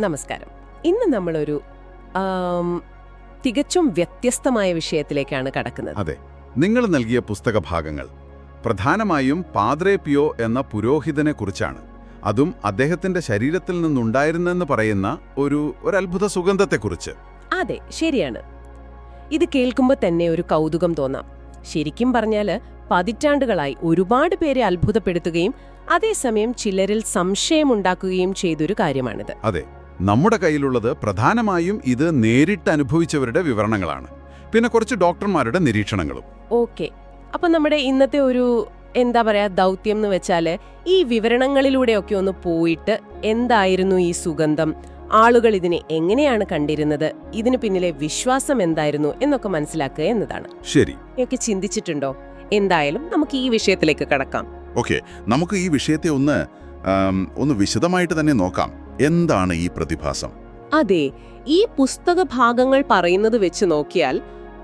നമസ്കാരം. ഇന്ന് നമ്മളൊരു തികച്ചും വ്യത്യസ്തമായ വിഷയത്തിലേക്കാണ് കടക്കുന്നത്. അതെ, നിങ്ങൾ നൽകിയ പുസ്തകഭാഗങ്ങൾ പ്രധാനമായും പാദ്രേ പിയോ എന്ന പുരോഹിതനെ കുറിച്ചാണ്. അതും അദ്ദേഹത്തിന്റെ ശരീരത്തിൽ നിന്നുണ്ടായിരുന്നെന്ന് പറയുന്ന ഒരു അത്ഭുത സുഗന്ധത്തെക്കുറിച്ച്. അതെ, ശരിയാണ്. ഇത് കേൾക്കുമ്പോൾ തന്നെ ഒരു കൗതുകം തോന്നാം. ശരിക്കും പറഞ്ഞാല് പതിറ്റാണ്ടുകളായി ഒരുപാട് പേരെ അത്ഭുതപ്പെടുത്തുകയും അതേസമയം ചിലരിൽ സംശയമുണ്ടാക്കുകയും ചെയ്തൊരു കാര്യമാണിത്. അതെ, നമ്മുടെ കയ്യിലുള്ളത് പ്രധാനമായും ഇത് നേരിട്ട് അനുഭവിച്ചവരുടെ വിവരണങ്ങളാണ്. പിന്നെ കുറച്ച് ഡോക്ടർമാരുടെ നിരീക്ഷണങ്ങളും. ഓക്കെ, അപ്പൊ നമ്മുടെ ഇന്നത്തെ ഒരു ദൗത്യം എന്ന് വെച്ചാല് ഈ വിവരണങ്ങളിലൂടെയൊക്കെ ഒന്ന് പോയിട്ട് എന്തായിരുന്നു ഈ സുഗന്ധം, ആളുകൾ ഇതിനെ എങ്ങനെയാണ് കണ്ടിരുന്നത്, ഇതിനു പിന്നിലെ വിശ്വാസം എന്തായിരുന്നു എന്നൊക്കെ മനസ്സിലാക്കുക എന്നതാണ്. ശരി, ഒക്കെ ചിന്തിച്ചിട്ടുണ്ടോ? എന്തായാലും നമുക്ക് ഈ വിഷയത്തിലേക്ക് കടക്കാം. ഓക്കെ, നമുക്ക് ഈ വിഷയത്തെ ഒന്ന് വിശദമായിട്ട് തന്നെ നോക്കാം. എന്താണ് ഈ പ്രതിഭാസം? അതെ, ഈ പുസ്തക ഭാഗങ്ങൾ പറയുന്നത് വെച്ച് നോക്കിയാൽ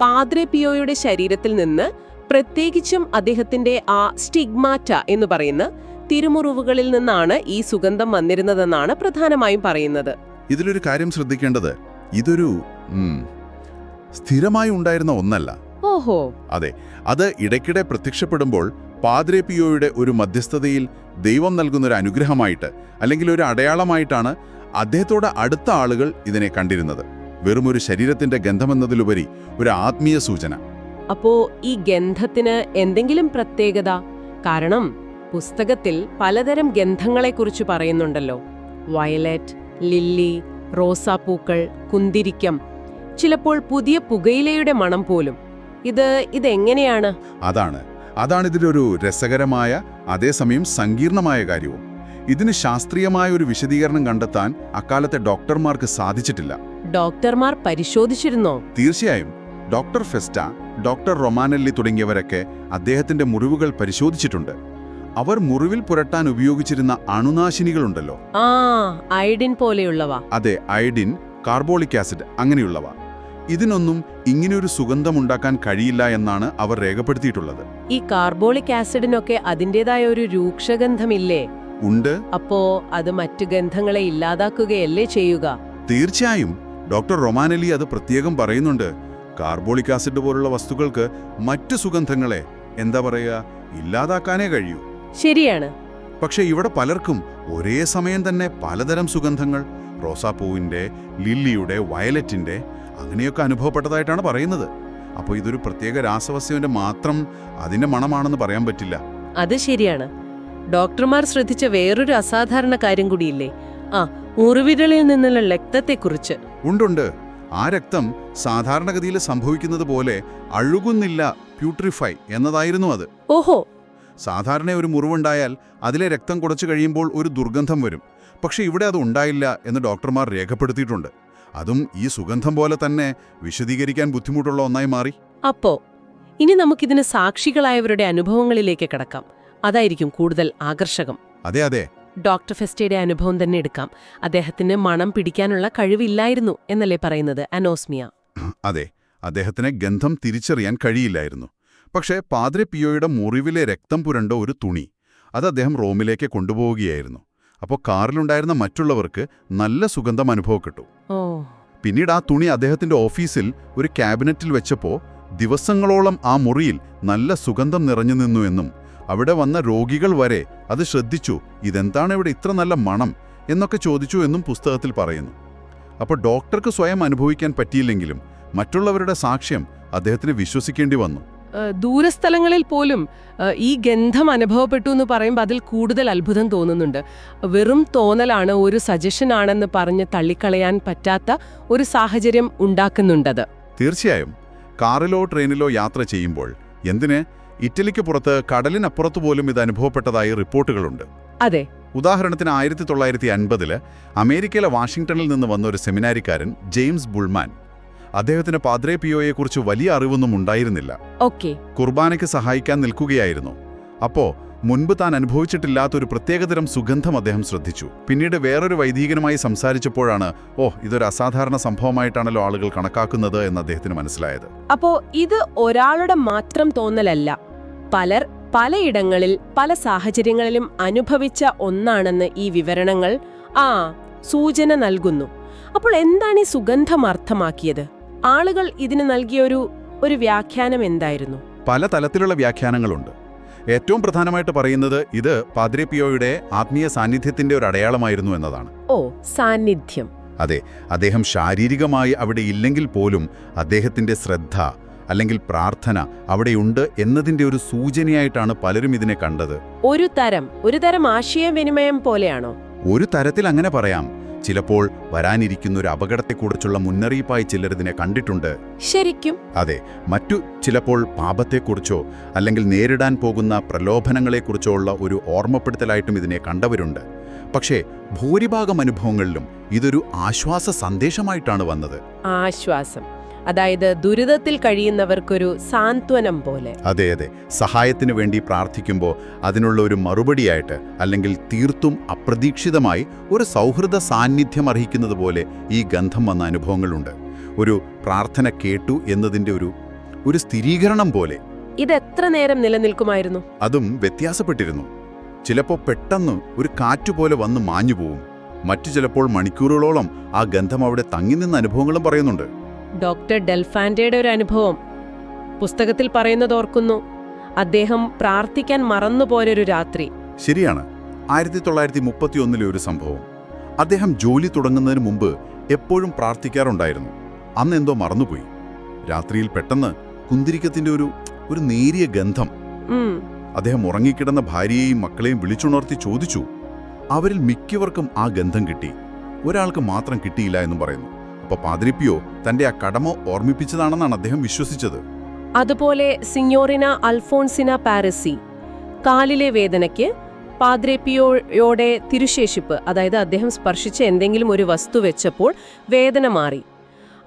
പാദ്രേ പിയോയുടെ ശരീരത്തിൽ നിന്ന്, പ്രത്യേകിച്ചും അദ്ദേഹത്തിന്റെ ആ സ്റ്റിഗ്മാറ്റ എന്ന് പറയുന്ന തിരുമുറിവുകളിൽ നിന്നാണ് ഈ സുഗന്ധം വന്നിരുന്നതെന്നാണ് പ്രധാനമായും പറയുന്നത്. ഇതിലൊരു കാര്യം ശ്രദ്ധിക്കേണ്ടത്, ഇതൊരു സ്ഥിരമായി ഉണ്ടായിരുന്ന ഒന്നല്ല. ഓഹോ. അതെ, അത് ഇടയ്ക്കിടെ പ്രത്യക്ഷപ്പെടുമ്പോൾ പാദ്രേ പിയോയുടെ ഒരു മധ്യസ്ഥതയിൽ ദൈവം നൽകുന്നൊരു അനുഗ്രഹമായിട്ട് അല്ലെങ്കിൽ ഒരു അടയാളമായിട്ടാണ് അദ്ദേഹത്തോട് അടുത്ത ആളുകൾ ഇതിനെ കണ്ടിരുന്നത്. വെറുമൊരു ശരീരത്തിന്റെ ഗന്ധമെന്നതിലുപരി ഒരു ആത്മീയ സൂചന. അപ്പോ ഈ ഗന്ധത്തിന് എന്തെങ്കിലും പ്രത്യേകത? കാരണം പുസ്തകത്തിൽ പലതരം ഗന്ധങ്ങളെക്കുറിച്ച് പറയുന്നുണ്ടല്ലോ. വയലറ്റ്, ലില്ലി, റോസാപ്പൂക്കൾ, കുന്തിരിക്കം, ചിലപ്പോൾ പുതിയ പുകയിലയുടെ മണം പോലും. ഇതെങ്ങനെയാണ്? അതാണ് ഇതിലൊരു രസകരമായ അതേസമയം സങ്കീർണമായ കാര്യവും. ഇതിന് ശാസ്ത്രീയമായ ഒരു വിശദീകരണം കണ്ടെത്താൻ അക്കാലത്തെ ഡോക്ടർമാർക്ക് സാധിച്ചിട്ടില്ല. ഡോക്ടർമാർ പരിശോധിച്ചിരുന്നോ? തീർച്ചയായും. ഡോക്ടർ ഫെസ്റ്റ, ഡോക്ടർ റൊമാനെല്ലി തുടങ്ങിയവരൊക്കെ അദ്ദേഹത്തിന്റെ മുറിവുകൾ പരിശോധിച്ചിട്ടുണ്ട്. അവർ മുറിവിൽ പുരട്ടാൻ ഉപയോഗിച്ചിരുന്ന അണുനാശിനികളുണ്ടല്ലോ, അയഡിൻ പോലെയുള്ളവ. അതെ, അയഡിൻ, കാർബോളിക് ആസിഡ്, അങ്ങനെയുള്ളവ. ഇതിനൊന്നും ഇങ്ങനെയൊരു സുഗന്ധമുണ്ടാക്കാൻ കഴിയില്ല എന്നാണ് അവർ രേഖപ്പെടുത്തിയിട്ടുള്ളത്. ഈ കാർബോളിക് ആസിഡിനൊക്കെ അതിന്റേതായ ഒരു രൂക്ഷഗന്ധമില്ലേ? ഉണ്ട്. അപ്പോ അത് മറ്റു ഗന്ധങ്ങളെ ഇല്ലാതാക്കുകയല്ലേ ചെയ്യുക? തീർച്ചയായും. ഡോക്ടർ റൊമാനെല്ലി അത് പ്രത്യേകം പറയുന്നുണ്ട്. കാർബോളിക് ആസിഡ് പോലുള്ള വസ്തുക്കൾക്ക് മറ്റു സുഗന്ധങ്ങളെ ഇല്ലാതാക്കാനേ കഴിയൂ. ശരിയാണ്. പക്ഷെ ഇവിടെ പലർക്കും ഒരേ സമയം തന്നെ പലതരം സുഗന്ധങ്ങൾ, റോസാപ്പൂവിന്റെ, ലില്ലിയുടെ, വയലറ്റിന്റെ, അങ്ങനെയൊക്കെ അനുഭവപ്പെട്ടതായിട്ടാണ് പറയുന്നത്. അപ്പോൾ ഇതൊരു പ്രത്യേക രാസവസ്തുവിന്റെ മാത്രം അതിന്റെ മണമാണെന്ന് പറയാൻ പറ്റില്ല. അത് ശരിയാണ്. ഡോക്ടർമാർ ശ്രദ്ധിച്ച വേറൊരു അസാധാരണ കാര്യം കൂടിയില്ലേ? മുറിവിരലിൽ നിന്നുള്ള രക്തത്തെക്കുറിച്ച്. ഉണ്ട്. ആ രക്തം സാധാരണഗതിയിൽ സംഭവിക്കുന്നത് പോലെ അഴുകുന്നില്ല, പ്യൂട്രിഫൈ എന്നതായിരുന്നു അത്. ഓഹോ. സാധാരണ ഒരു മുറിവുണ്ടായാൽ അതിലെ രക്തം കുറച്ചു കഴിയുമ്പോൾ ഒരു ദുർഗന്ധം വരും. പക്ഷെ ഇവിടെ അത് ഉണ്ടായില്ല എന്ന് ഡോക്ടർമാർ രേഖപ്പെടുത്തിയിട്ടുണ്ട്. അതും ഈ സുഗന്ധം പോലെ തന്നെ വിശദീകരിക്കാൻ ബുദ്ധിമുട്ടുള്ള ഒന്നായി മാറി. അപ്പോ ഇനി നമുക്കിതിന് സാക്ഷികളായവരുടെ അനുഭവങ്ങളിലേക്ക് കടക്കാം. അതായിരിക്കും കൂടുതൽ ആകർഷകം. അതെ. ഡോക്ടർ ഫെസ്റ്റയുടെ അനുഭവം തന്നെ എടുക്കാം. അദ്ദേഹത്തിന് മണം പിടിക്കാനുള്ള കഴിവില്ലായിരുന്നു എന്നല്ലേ പറയുന്നത്, അനോസ്മിയ. അതെ, അദ്ദേഹത്തിന് ഗന്ധം തിരിച്ചറിയാൻ കഴിയില്ലായിരുന്നു. പക്ഷേ പാദ്രേ പിയോയുടെ മുറിവിലെ രക്തം പുരണ്ട ഒരു തുണി അത് അദ്ദേഹം റോമിലേക്ക് കൊണ്ടുപോവുകയായിരുന്നു. അപ്പോൾ കാറിലുണ്ടായിരുന്ന മറ്റുള്ളവർക്ക് നല്ല സുഗന്ധം അനുഭവപ്പെട്ടു. പിന്നീട് ആ തുണി അദ്ദേഹത്തിന്റെ ഓഫീസിൽ ഒരു ക്യാബിനറ്റിൽ വെച്ചപ്പോൾ ദിവസങ്ങളോളം ആ മുറിയിൽ നല്ല സുഗന്ധം നിറഞ്ഞു നിന്നു എന്നും അവിടെ വന്ന രോഗികൾ വരെ അത് ശ്രദ്ധിച്ചു, ഇതെന്താണ് ഇവിടെ ഇത്ര നല്ല മണം എന്നൊക്കെ ചോദിച്ചു എന്നും പുസ്തകത്തിൽ പറയുന്നു. അപ്പോൾ ഡോക്ടർക്ക് സ്വയം അനുഭവിക്കാൻ പറ്റിയില്ലെങ്കിലും മറ്റുള്ളവരുടെ സാക്ഷ്യം അദ്ദേഹത്തിന് വിശ്വസിക്കേണ്ടി വന്നു. ദൂരസ്ഥലങ്ങളിൽ പോലും ഈ ഗന്ധം അനുഭവപ്പെട്ടു എന്ന് പറയുമ്പോൾ അതിൽ കൂടുതൽ അത്ഭുതം തോന്നുന്നുണ്ട്. വെറും തോന്നലാണ്, ഒരു സജഷനാണെന്ന് പറഞ്ഞ് തള്ളിക്കളയാൻ പറ്റാത്ത ഒരു സാഹചര്യം ഉണ്ടാക്കുന്നുണ്ടത്. തീർച്ചയായും. കാറിലോ ട്രെയിനിലോ യാത്ര ചെയ്യുമ്പോൾ, എന്തിന് ഇറ്റലിക്ക് പുറത്ത് കടലിനപ്പുറത്തു പോലും ഇത് അനുഭവപ്പെട്ടതായി റിപ്പോർട്ടുകളുണ്ട്. അതെ. ഉദാഹരണത്തിന് 1950 അമേരിക്കയിലെ വാഷിംഗ്ടണിൽ നിന്ന് വന്ന ഒരു സെമിനാരിക്കാരൻ ജെയിംസ് ബുൾമാൻ. അദ്ദേഹത്തിന് പാദ്രേ പിയോയെക്കുറിച്ച് വലിയ അറിവൊന്നും ഉണ്ടായിരുന്നില്ല. കുർബാനയ്ക്ക് സഹായിക്കാൻ നിൽക്കുകയായിരുന്നു. അപ്പോ മുൻപ് താൻ അനുഭവിച്ചിട്ടില്ലാത്തൊരു പ്രത്യേകതരം സുഗന്ധം അദ്ദേഹം ശ്രദ്ധിച്ചു. പിന്നീട് വേറൊരു വൈദികനുമായി സംസാരിച്ചപ്പോഴാണ് ഇതൊരു അസാധാരണ സംഭവമായിട്ടാണല്ലോ ആളുകൾ കണക്കാക്കുന്നത് എന്ന് അദ്ദേഹത്തിന് മനസ്സിലായത്. അപ്പോ ഇത് ഒരാളുടെ മാത്രം തോന്നലല്ല, പലർ പലയിടങ്ങളിൽ പല സാഹചര്യങ്ങളിലും അനുഭവിച്ച ഒന്നാണെന്ന് ഈ വിവരണങ്ങൾ സൂചന നൽകുന്നു. അപ്പോൾ എന്താണ് ഈ സുഗന്ധം അർത്ഥമാക്കിയത്? ആളുകൾ ഇതിന് നൽകിയ ഒരു വ്യാഖ്യാനം എന്തായിരുന്നു? പല തലത്തിലുള്ള വ്യാഖ്യാനങ്ങളുണ്ട്. ഏറ്റവും പ്രധാനമായിട്ട് പറയുന്നത് ഇത് പാദ്രെ പിയോയുടെ ആത്മീയ സാന്നിധ്യത്തിന്റെ ഒരു അടയാളമായിരുന്നു എന്നതാണ്. ഓ, സാന്നിധ്യം. അതെ, അദ്ദേഹം ശാരീരികമായി അവിടെ ഇല്ലെങ്കിൽ പോലും അദ്ദേഹത്തിന്റെ ശ്രദ്ധ അല്ലെങ്കിൽ പ്രാർത്ഥന അവിടെയുണ്ട് എന്നതിന്റെ ഒരു സൂചനയായിട്ടാണ് പലരും ഇതിനെ കണ്ടത്. ഒരു തരം ആശയവിനിമയം പോലെയാണോ? ഒരു തരത്തിൽ അങ്ങനെ പറയാം. ചിലപ്പോൾ വരാനിരിക്കുന്ന ഒരു അപകടത്തെക്കുറിച്ചുള്ള മുന്നറിയിപ്പായി ചിലർ ഇതിനെ കണ്ടിട്ടുണ്ട്. ശരിക്കും? അതെ, മറ്റു ചിലപ്പോൾ പാപത്തെക്കുറിച്ചോ അല്ലെങ്കിൽ നേരിടാൻ പോകുന്ന പ്രലോഭനങ്ങളെക്കുറിച്ചോ ഉള്ള ഒരു ഓർമ്മപ്പെടുത്തലായിട്ടും ഇതിനെ കണ്ടവരുണ്ട്. പക്ഷേ ഭൂരിഭാഗം അനുഭവങ്ങളിലും ഇതൊരു ആശ്വാസ സന്ദേശമായിട്ടാണ് വന്നത്. ആശ്വാസം, അതായത് ദുരിതത്തിൽ കഴിയുന്നവർക്കൊരു സാന്ത്വനം പോലെ. അതെ അതെ, സഹായത്തിനു വേണ്ടി പ്രാർത്ഥിക്കുമ്പോൾ അതിനുള്ള ഒരു മറുപടിയായിട്ട് അല്ലെങ്കിൽ തീർത്തും അപ്രതീക്ഷിതമായി ഒരു സൗഹൃദ സാന്നിധ്യം അർഹിക്കുന്നത് പോലെ ഈ ഗന്ധം വന്ന അനുഭവങ്ങളുണ്ട്. ഒരു പ്രാർത്ഥന കേട്ടു എന്നതിൻ്റെ ഒരു സ്ഥിരീകരണം പോലെ. ഇതെത്ര നേരം നിലനിൽക്കുമായിരുന്നു? അതും വ്യത്യാസപ്പെട്ടിരുന്നു. ചിലപ്പോൾ പെട്ടെന്ന് ഒരു കാറ്റുപോലെ വന്ന് മാഞ്ഞുപോകും. മറ്റു ചിലപ്പോൾ മണിക്കൂറുകളോളം ആ ഗന്ധം അവിടെ തങ്ങി നിന്ന അനുഭവങ്ങളും പറയുന്നുണ്ട്. ഡോക്ടർ ഡെൽഫാന്റെയുടെ ഒരു അനുഭവം പുസ്തകത്തിൽ പറയുന്നത് ഓർക്കുന്നു. അദ്ദേഹം പ്രാർത്ഥിക്കാൻ മറന്നുപോയൊരു രാത്രി. ശരിയാണ്, 1931 ഒരു സംഭവം. അദ്ദേഹം ജോലി തുടങ്ങുന്നതിന് മുമ്പ് എപ്പോഴും പ്രാർത്ഥിക്കാറുണ്ടായിരുന്നു. അന്ന് എന്തോ മറന്നുപോയി. രാത്രിയിൽ പെട്ടെന്ന് കുന്തിരിക്കത്തിന്റെ ഒരു നേരിയ ഗന്ധം. അദ്ദേഹം ഉറങ്ങിക്കിടന്ന ഭാര്യയെയും മക്കളെയും വിളിച്ചുണർത്തി ചോദിച്ചു. അവരിൽ മിക്കവർക്കും ആ ഗന്ധം കിട്ടി, ഒരാൾക്ക് മാത്രം കിട്ടിയില്ല എന്നും പറയുന്നു. അപ്പൊ പാദ്രെ പിയോ തന്റെ ആ കടമ ഓർമ്മിപ്പിച്ചതാണെന്നാണ് അദ്ദേഹം വിശ്വസിച്ചത്. അതുപോലെ സിഞ്ഞോറിന അൽഫോൺസിന പാരസി കാലിലെ വേദനയ്ക്ക് പാദ്രെ പിയോയുടെ തിരുശേഷിപ്പ്, അതായത് അദ്ദേഹം സ്പർശിച്ച എന്തെങ്കിലും ഒരു വസ്തു വെച്ചപ്പോൾ വേദന മാറി.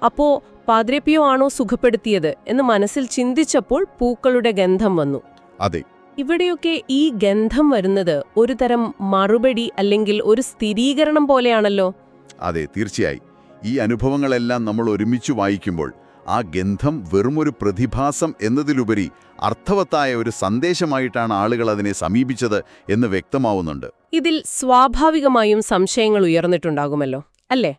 അപ്പോ പാദ്രെ പിയോ ആണോ സുഖപ്പെടുത്തിയത് എന്ന് മനസ്സിൽ ചിന്തിച്ചപ്പോൾ പൂക്കളുടെ ഗന്ധം വന്നു. അതെ, ഇവിടെയൊക്കെ ഈ ഗന്ധം വരുന്നത് ഒരു തരം മറുപടി അല്ലെങ്കിൽ ഒരു സ്ഥിരീകരണം പോലെയാണല്ലോ. അതെ, തീർച്ചയായും. ഈ അനുഭവങ്ങളെല്ലാം നമ്മൾ ഒരുമിച്ച് വായിക്കുമ്പോൾ ആ ഗന്ധം വെറുമൊരു പ്രതിഭാസം എന്നതിലുപരി അർത്ഥവത്തായ ഒരു സന്ദേശമായിട്ടാണ് ആളുകൾ അതിനെ സമീപിച്ചത് എന്ന് വ്യക്തമാവുന്നുണ്ട്. ഇതിൽ സ്വാഭാവികമായും സംശയങ്ങൾ ഉയർന്നിട്ടുണ്ടാകുമല്ലോ, അല്ലേ?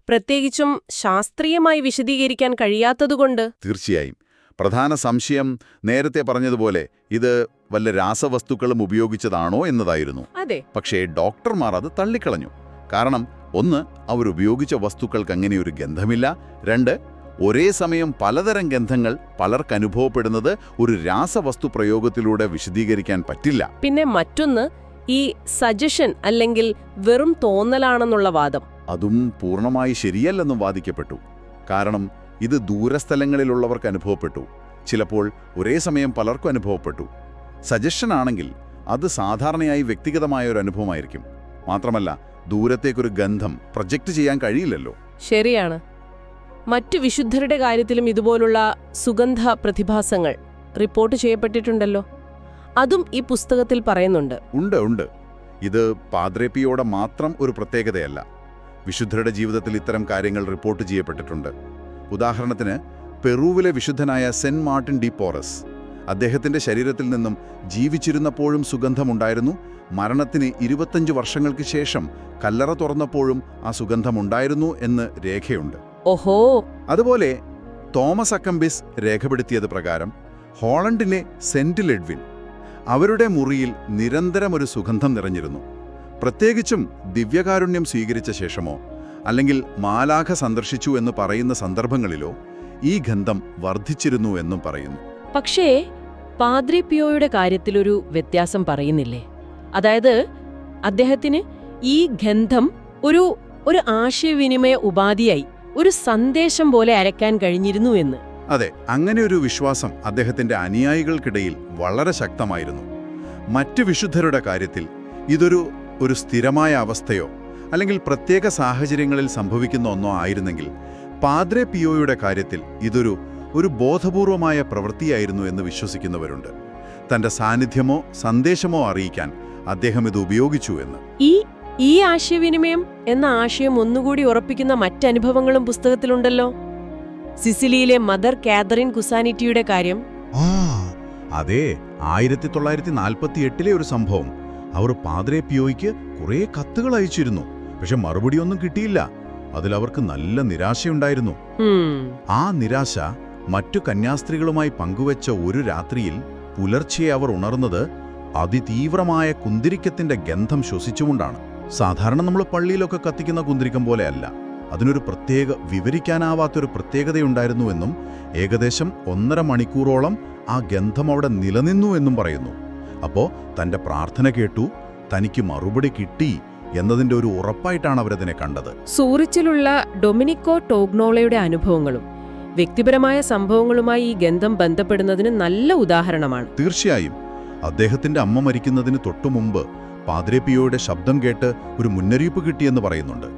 പ്രത്യേകിച്ചും ശാസ്ത്രീയമായി വിശദീകരിക്കാൻ കഴിയാത്തതുകൊണ്ട്. തീർച്ചയായും. പ്രധാന സംശയം നേരത്തെ പറഞ്ഞതുപോലെ ഇത് വല്ല രാസവസ്തുക്കളും ഉപയോഗിച്ചതാണോ എന്നതായിരുന്നു. അതെ. പക്ഷേ ഡോക്ടർമാർ അത് തള്ളിക്കളഞ്ഞു. കാരണം ഒന്ന്, അവരുപയോഗിച്ച വസ്തുക്കൾക്ക് അങ്ങനെ ഒരു ഗന്ധമില്ല. രണ്ട്, ഒരേ സമയം പലതരം ഗന്ധങ്ങൾ പലർക്ക് അനുഭവപ്പെടുന്നത് ഒരു രാസവസ്തു പ്രയോഗത്തിലൂടെ വിശദീകരിക്കാൻ പറ്റില്ല. പിന്നെ മറ്റൊന്ന്, ഈ സജഷൻ അല്ലെങ്കിൽ വെറും തോന്നലാണെന്നുള്ള വാദം. അതും പൂർണ്ണമായി ശരിയല്ലെന്നും വാദിക്കപ്പെട്ടു. കാരണം ഇത് ദൂരസ്ഥലങ്ങളിലുള്ളവർക്ക് അനുഭവപ്പെട്ടു, ചിലപ്പോൾ ഒരേ സമയം പലർക്കും അനുഭവപ്പെട്ടു. സജഷൻ ആണെങ്കിൽ അത് സാധാരണയായി വ്യക്തിഗതമായ ഒരു അനുഭവമായിരിക്കും. മാത്രമല്ല, ദൂരത്തേക്കൊരു ഗന്ധം പ്രൊജക്റ്റ് ചെയ്യാൻ കഴിയില്ലല്ലോ. ശരിയാണ്. മറ്റു വിശുദ്ധരുടെ കാര്യത്തിലും ഇതുപോലുള്ള സുഗന്ധ പ്രതിഭാസങ്ങൾ റിപ്പോർട്ട് ചെയ്യപ്പെട്ടിട്ടുണ്ടല്ലോ. അതും ഈ പുസ്തകത്തിൽ പറയുന്നുണ്ട്. ഉണ്ട്. ഇത് പാദ്രെ പിയോയുടെ മാത്രം ഒരു പ്രത്യേകതയല്ല. വിശുദ്ധരുടെ ജീവിതത്തിൽ ഇത്തരം കാര്യങ്ങൾ റിപ്പോർട്ട് ചെയ്യപ്പെട്ടിട്ടുണ്ട്. ഉദാഹരണത്തിന്, പെറുവിലെ വിശുദ്ധനായ സെന്റ് മാർട്ടിൻ ഡി പോറസ്. അദ്ദേഹത്തിന്റെ ശരീരത്തിൽ നിന്നും ജീവിച്ചിരുന്നപ്പോഴും സുഗന്ധമുണ്ടായിരുന്നു. മരണത്തിന് 25 വർഷങ്ങൾക്ക് ശേഷം കല്ലറ തുറന്നപ്പോഴും ആ സുഗന്ധമുണ്ടായിരുന്നു എന്ന് രേഖയുണ്ട്. ഓഹോ. അതുപോലെ തോമസ് അക്കംബിസ് രേഖപ്പെടുത്തിയത് പ്രകാരം ഹോളണ്ടിലെ സെന്റ് ലെഡ്വിൻ, അവരുടെ മുറിയിൽ നിരന്തരം ഒരു സുഗന്ധം നിറഞ്ഞിരുന്നു. പ്രത്യേകിച്ചും ദിവ്യകാരുണ്യം സ്വീകരിച്ച ശേഷമോ അല്ലെങ്കിൽ മാലാഖ സന്ദർശിച്ചു എന്ന് പറയുന്ന സന്ദർഭങ്ങളിലോ ഈ ഗന്ധം വർദ്ധിച്ചിരുന്നു എന്നും പറയുന്നു. പക്ഷേ പാദ്രെ പിയോയുടെ കാര്യത്തിലൊരു വ്യത്യാസം പറയുന്നില്ലേ? അതായത് അദ്ദേഹത്തിന് ഈ ഗന്ധം ഒരു ആശയവിനിമയ ഉപാധിയായി, ഒരു സന്ദേശം പോലെ അരക്കാൻ കഴിഞ്ഞിരുന്നു എന്ന്. അതെ, അങ്ങനെ ഒരു വിശ്വാസം അദ്ദേഹത്തിന്റെ അനുയായികൾക്കിടയിൽ വളരെ ശക്തമായിരുന്നു. മറ്റു വിശുദ്ധരുടെ കാര്യത്തിൽ ഇതൊരു സ്ഥിരമായ അവസ്ഥയോ അല്ലെങ്കിൽ പ്രത്യേക സാഹചര്യങ്ങളിൽ സംഭവിക്കുന്ന ഒന്നോ ആയിരുന്നെങ്കിൽ, പാദ്രെ പിയോയുടെ കാര്യത്തിൽ ഇതൊരു ബോധപൂർവമായ പ്രവൃത്തിയായിരുന്നു എന്ന് വിശ്വസിക്കുന്നവരുണ്ട്. തന്റെ സാന്നിധ്യമോ സന്ദേശമോ അറിയിക്കാൻ അദ്ദേഹം ഇത് ഉപയോഗിച്ചു എന്ന്. ഈ ആശയവിനിമയം എന്ന ആശയം ഒന്നുകൂടി ഉറപ്പിക്കുന്ന മറ്റനുഭവങ്ങളും പുസ്തകത്തിലുണ്ടല്ലോ. സിസിലിയിലെ മദർ കാതറിൻ കുസാനിറ്റിയുടെ കാര്യം. അതെ, 1948 ഒരു സംഭവം. അവർ പാദ്രെ പിയോയ്ക്ക് കുറേ കത്തുകൾ അയച്ചിരുന്നു. പക്ഷെ മറുപടിയൊന്നും കിട്ടിയില്ല. അതിലവർക്ക് നല്ല നിരാശയുണ്ടായിരുന്നു. ആ നിരാശ മറ്റു കന്യാസ്ത്രീകളുമായി പങ്കുവെച്ച ഒരു രാത്രിയിൽ പുലർച്ചെ അവർ ഉണർന്നത് അതിതീവ്രമായ കുന്തിരിക്കത്തിന്റെ ഗന്ധം ശ്വസിച്ചുകൊണ്ടാണ്. സാധാരണ നമ്മൾ പള്ളിയിലൊക്കെ കത്തിക്കുന്ന കുന്തിരിക്കം പോലെയല്ല. അതിനൊരു വിവരിക്കാനാവാത്തൊരു പ്രത്യേകതയുണ്ടായിരുന്നുവെന്നും ഏകദേശം 1.5 മണിക്കൂറോളം ആ ഗന്ധം അവിടെ നിലനിന്നു എന്നും പറയുന്നു. അപ്പോൾ തന്റെ പ്രാർത്ഥന കേട്ടു, തനിക്ക് മറുപടി കിട്ടി എന്നതിന്റെ ഒരു ഉറപ്പായിട്ടാണ് അവരതിനെ കണ്ടത്. സൂറിച്ചിലുള്ള ഡൊമിനിക്കോ ടോഗ്നോളയുടെ അനുഭവങ്ങളും വ്യക്തിപരമായ സംഭവങ്ങളുമായി ഈ ഗന്ധം ബന്ധപ്പെടുന്നതിന് നല്ല ഉദാഹരണമാണ്. തീർച്ചയായും. അദ്ദേഹത്തിന്റെ അമ്മ മരിക്കുന്നതിന് തൊട്ടുമുമ്പ് പാദ്രെ പിയോയുടെ ശബ്ദം കേട്ട് ഒരു മുന്നറിയിപ്പ് കിട്ടിയെന്ന് പറയുന്നുണ്ട്.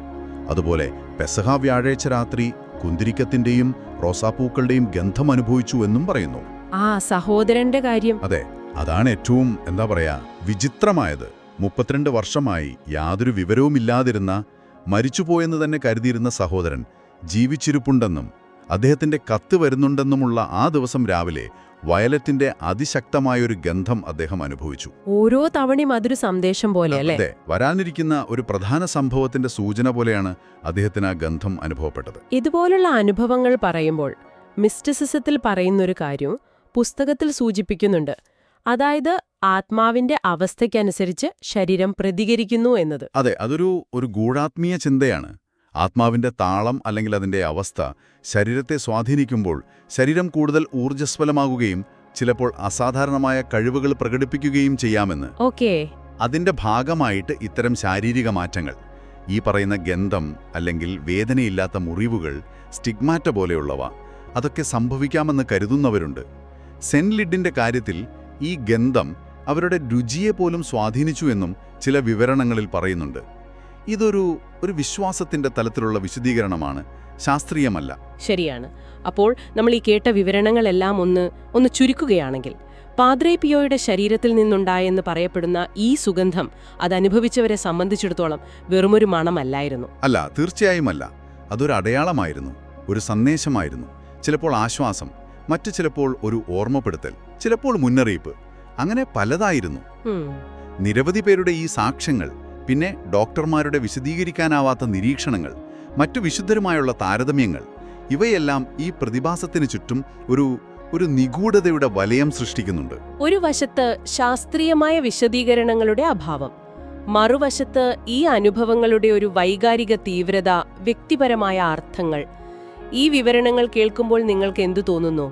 അതുപോലെ പെസഹ വ്യാഴാഴ്ച രാത്രി കുന്തിരിക്കത്തിന്റെയും റോസാപ്പൂക്കളുടെയും ഗന്ധം അനുഭവിച്ചു എന്നും പറയുന്നു. ആ സഹോദരന്റെ കാര്യം? അതെ, അതാണ് ഏറ്റവും വിചിത്രമായത്. 32 വർഷമായി യാതൊരു വിവരവുമില്ലാതിരുന്ന, മരിച്ചുപോയെന്ന് തന്നെ കരുതിയിരുന്ന സഹോദരൻ ജീവിച്ചിരിപ്പുണ്ടെന്നും അദ്ദേഹത്തിന്റെ കത്ത് വരുന്നുണ്ടെന്നുമുള്ള ആ ദിവസം രാവിലെ വയലറ്റിന്റെ അതിശക്തമായൊരു ഗന്ധം അദ്ദേഹം അനുഭവിച്ചു. ഓരോ തവണയും അതൊരു സന്ദേശം പോലെ അല്ലേ? അതെ, വരാനിരിക്കുന്ന ഒരു പ്രധാന സംഭവത്തിന്റെ സൂചന പോലെയാണ് അദ്ദേഹത്തിന് ആ ഗന്ധം അനുഭവപ്പെട്ടത്. ഇതുപോലുള്ള അനുഭവങ്ങൾ പറയുമ്പോൾ മിസ്റ്റിസിസത്തിൽ പറയുന്നൊരു കാര്യം പുസ്തകത്തിൽ സൂചിപ്പിക്കുന്നുണ്ട്. അതായത് ആത്മാവിന്റെ അവസ്ഥയ്ക്കനുസരിച്ച് ശരീരം പ്രതികരിക്കുന്നു എന്നത്. അതെ, അതൊരു ഗൂഢാത്മീയ ചിന്തയാണ്. ആത്മാവിന്റെ താളം അല്ലെങ്കിൽ അതിന്റെ അവസ്ഥ ശരീരത്തെ സ്വാധീനിക്കുമ്പോൾ ശരീരം കൂടുതൽ ഊർജ്ജസ്വലമാകുകയും ചിലപ്പോൾ അസാധാരണമായ കഴിവുകൾ പ്രകടിപ്പിക്കുകയും ചെയ്യാമെന്ന്. അതിന്റെ ഭാഗമായിട്ട് ഇത്തരം ശാരീരിക മാറ്റങ്ങൾ, ഈ പറയുന്ന ഗന്ധം അല്ലെങ്കിൽ വേദനയില്ലാത്ത മുറിവുകൾ, സ്റ്റിഗ്മാറ്റ പോലെയുള്ളവ, അതൊക്കെ സംഭവിക്കാമെന്ന് കരുതുന്നവരുണ്ട്. സെന്റ് ലിഡിന്റെ കാര്യത്തിൽ ഈ ഗന്ധം അവരുടെ രുചിയെ പോലും സ്വാധീനിച്ചു എന്നും ചില വിവരണങ്ങളിൽ പറയുന്നുണ്ട്. ഇതൊരു വിശ്വാസത്തിന്റെ തലത്തിലുള്ള വിശദീകരണമാണ്, ശാസ്ത്രീയമല്ല. ശരിയാണ്. അപ്പോൾ നമ്മൾ ഈ കേട്ട വിവരണങ്ങളെല്ലാം ഒന്ന് ചുരുക്കുകയാണെങ്കിൽ, പാദ്രെ പിയോയുടെ ശരീരത്തിൽ നിന്നുണ്ടായെന്ന് പറയപ്പെടുന്ന ഈ സുഗന്ധം അതനുഭവിച്ചവരെ സംബന്ധിച്ചിടത്തോളം വെറുമൊരു മണമല്ലായിരുന്നു. അല്ല, തീർച്ചയായും അല്ല. അതൊരു അടയാളമായിരുന്നു, ഒരു സന്ദേശമായിരുന്നു. ചിലപ്പോൾ ആശ്വാസം, മറ്റു ചിലപ്പോൾ ഒരു ഓർമ്മപ്പെടുത്തൽ, ചിലപ്പോൾ മുന്നറിയിപ്പ്, അങ്ങനെ പലതായിരുന്നു. നിരവധി പേരുടെ ഈ സാക്ഷ്യങ്ങൾ, പിന്നെ ഡോക്ടർമാരുടെ വിശദീകരിക്കാനാവാത്ത നിരീക്ഷണങ്ങൾ, മറ്റു വിശുദ്ധരുമായുള്ള താരതമ്യങ്ങൾ, ഇവയെല്ലാം ഈ പ്രതിഭാസത്തിന് ചുറ്റും ഒരു നിഗൂഢതയുടെ വലയം സൃഷ്ടിക്കുന്നുണ്ട്. ഒരു വശത്ത് ശാസ്ത്രീയമായ വിശദീകരണങ്ങളുടെ അഭാവം, മറുവശത്ത് ഈ അനുഭവങ്ങളുടെ ഒരു വൈകാരിക തീവ്രത, വ്യക്തിപരമായ അർത്ഥങ്ങൾ. ഈ വിവരണങ്ങൾ കേൾക്കുമ്പോൾ നിങ്ങൾക്ക് എന്തു തോന്നുന്നു?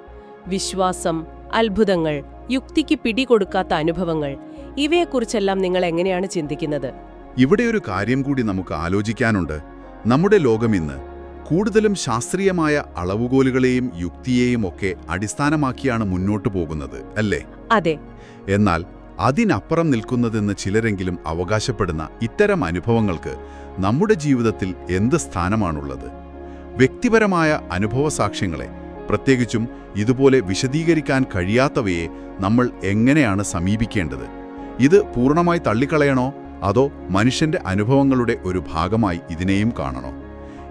വിശ്വാസം, അത്ഭുതങ്ങൾ, യുക്തിക്ക് പിടികൊടുക്കാത്ത അനുഭവങ്ങൾ, ഇവയെക്കുറിച്ചെല്ലാം നിങ്ങൾ എങ്ങനെയാണ് ചിന്തിക്കുന്നത്? ഇവിടെ ഒരു കാര്യം കൂടി നമുക്ക് ആലോചിക്കാനുണ്ട്. നമ്മുടെ ലോകം ഇന്ന് കൂടുതലും ശാസ്ത്രീയമായ അളവുകോലുകളെയും യുക്തിയെയും ഒക്കെ അടിസ്ഥാനമാക്കിയാണ് മുന്നോട്ടു പോകുന്നത്, അല്ലേ? അതെ. എന്നാൽ അതിനപ്പുറം നിൽക്കുന്നതെന്ന് ചിലരെങ്കിലും അവകാശപ്പെടുന്ന ഇത്തരം അനുഭവങ്ങൾക്ക് നമ്മുടെ ജീവിതത്തിൽ എന്ത് സ്ഥാനമാണുള്ളത്? വ്യക്തിപരമായ അനുഭവസാക്ഷ്യങ്ങളെ, പ്രത്യേകിച്ചും ഇതുപോലെ വിശദീകരിക്കാൻ കഴിയാത്തവയെ നമ്മൾ എങ്ങനെയാണ് സമീപിക്കേണ്ടത്? ഇത് പൂർണ്ണമായി തള്ളിക്കളയണോ, അതോ മനുഷ്യന്റെ അനുഭവങ്ങളുടെ ഒരു ഭാഗമായി ഇതിനെയും കാണണോ?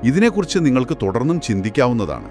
ഇതിനെക്കുറിച്ച് നിങ്ങൾക്ക് തുടർന്നും ചിന്തിക്കാവുന്നതാണ്.